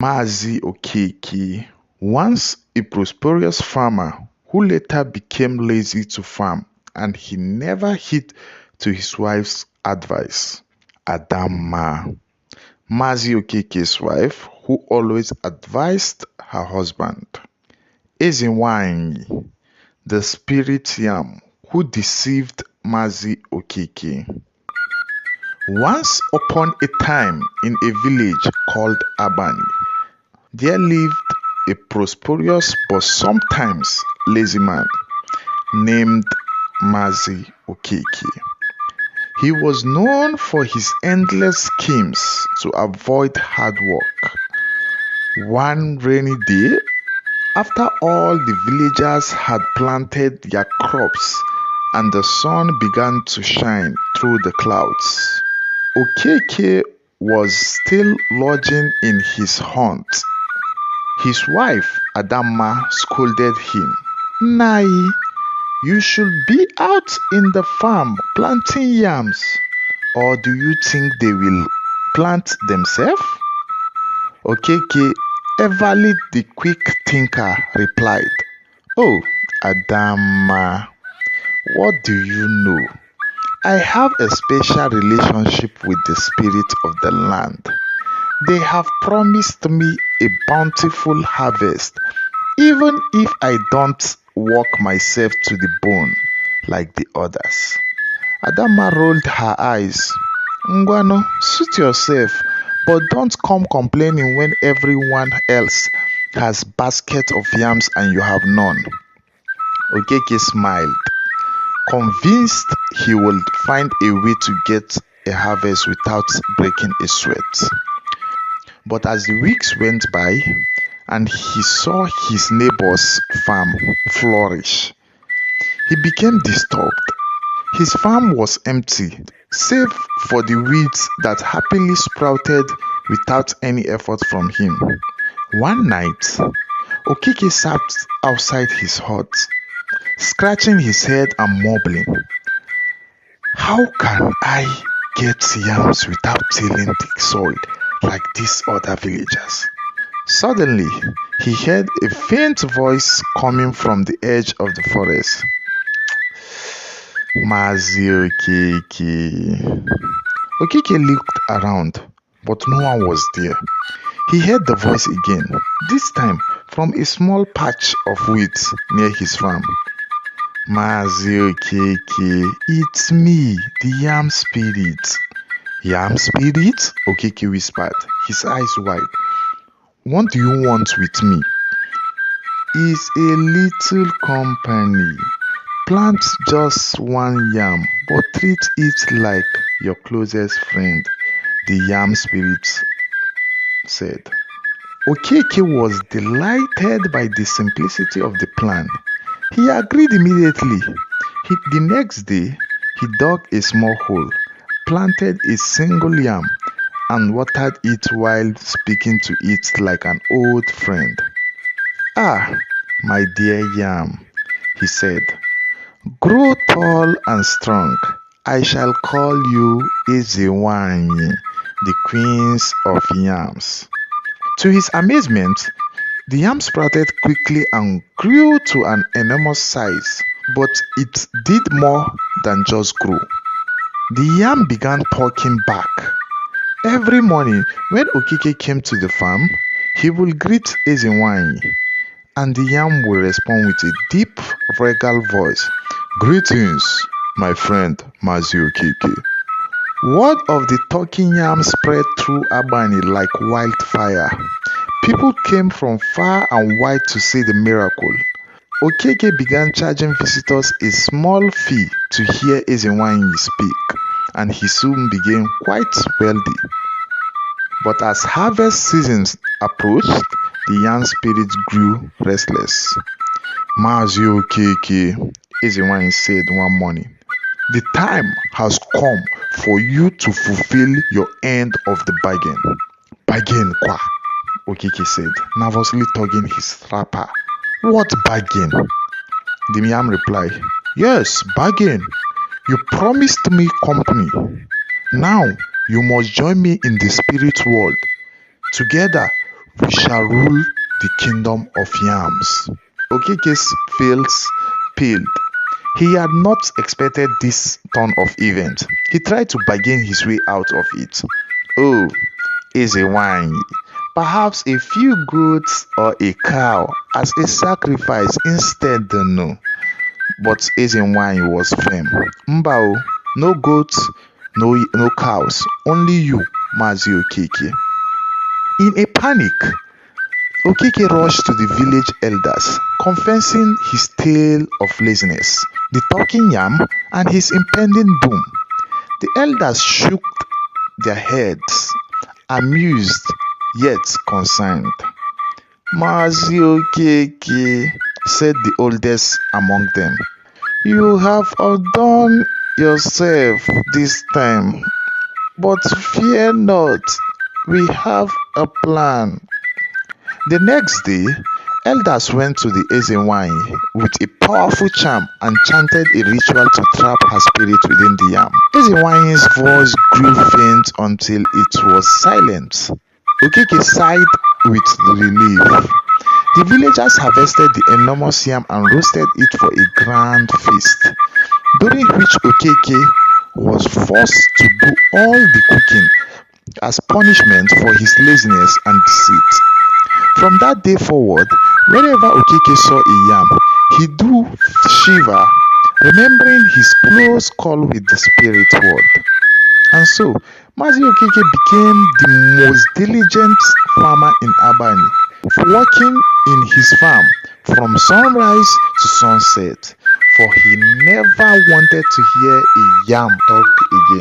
Mazi Okeke, once a prosperous farmer who later became lazy to farm, and he never heed to his wife's advice. Adamma, Mazi Okeke's wife, who always advised her husband. Ezinwanyi, the spirit yam who deceived Mazi Okeke. Once upon a time in a village called Abani, there lived a prosperous but sometimes lazy man named Mazi Okeke. He was known for his endless schemes to avoid hard work. One rainy day, after all the villagers had planted their crops and the sun began to shine through the clouds, Okeke was still lodging in his haunt. His wife, Adamma, scolded him. Nai, you should be out in the farm planting yams. Or do you think they will plant themselves? Okeke, everly the quick thinker, replied, Oh, Adamma, what do you know? I have a special relationship with the spirit of the land. They have promised me a bountiful harvest, even if I don't work myself to the bone like the others. Adama rolled her eyes. Ngwano, suit yourself, but don't come complaining when everyone else has basket of yams and you have none. Okeke smiled, convinced he would find a way to get a harvest without breaking a sweat. But as the weeks went by and he saw his neighbor's farm flourish, he became disturbed. His farm was empty, save for the weeds that happily sprouted without any effort from him. One night, Okeke sat outside his hut, scratching his head and mumbling, How can I get yams without tilling the soil like these other villagers? Suddenly, he heard a faint voice coming from the edge of the forest. Mazi Okeke. Okeke looked around, but no one was there. He heard the voice again, this time from a small patch of weeds near his farm. Mazi Okeke, it's me, the yam spirit. Yam spirit? Okeke whispered, his eyes wide. What do you want with me? It's a little company. Plant just one yam, but treat it like your closest friend, the yam spirit said. Okeke was delighted by the simplicity of the plan. He agreed immediately. The next day, he dug a small hole, planted a single yam, and watered it while speaking to it like an old friend. Ah, my dear yam, he said, grow tall and strong. I shall call you Ezinwanyi, the queens of yams. To his amazement, the yam sprouted quickly and grew to an enormous size, but it did more than just grow. The yam began talking back. Every morning, when Okeke came to the farm, he would greet Ezinwanyi, and the yam would respond with a deep, regal voice. Greetings, my friend Mazi Okeke. Word of the talking yam spread through Abani like wildfire. People came from far and wide to see the miracle. Okeke began charging visitors a small fee to hear Ezinwanyi speak, and he soon became quite wealthy. But as harvest seasons approached, the yam spirit grew restless. Mazi Okeke, Ezinwanyi said one morning, the time has come for you to fulfill your end of the bargain. Bargain kwa? Okeke said, nervously tugging his wrapper. What bargain? The yam replied, Yes, bargain. You promised me company. Now you must join me in the spirit world. Together, We shall rule the kingdom of yams. Okeke's face paled. He had not expected this turn of events. He tried to bargain his way out of it. Oh, Ezewanyi, perhaps a few goats or a cow as a sacrifice instead, no. But Ezewanyi was firm. Mbao, no goats, no cows, only you, Mazi Okeke. In a panic, Okeke rushed to the village elders, confessing his tale of laziness, the talking yam, and his impending doom. The elders shook their heads, amused yet concerned. Mazi Okeke, said the oldest among them, you have outdone yourself this time, but fear not, we have a plan. The next day, elders went to the Ezenwanyị with a powerful charm and chanted a ritual to trap her spirit within the yam. Ezenwanyi's voice grew faint until it was silent. Okeke sighed with relief. The villagers harvested the enormous yam and roasted it for a grand feast, during which Okeke was forced to do all the cooking as punishment for his laziness and deceit. From that day forward, whenever Okeke saw a yam, he do shiver, remembering his close call with the spirit world. And so, Mazi Okeke became the most diligent farmer in Albany, working in his farm from sunrise to sunset, for he never wanted to hear a yam talk again.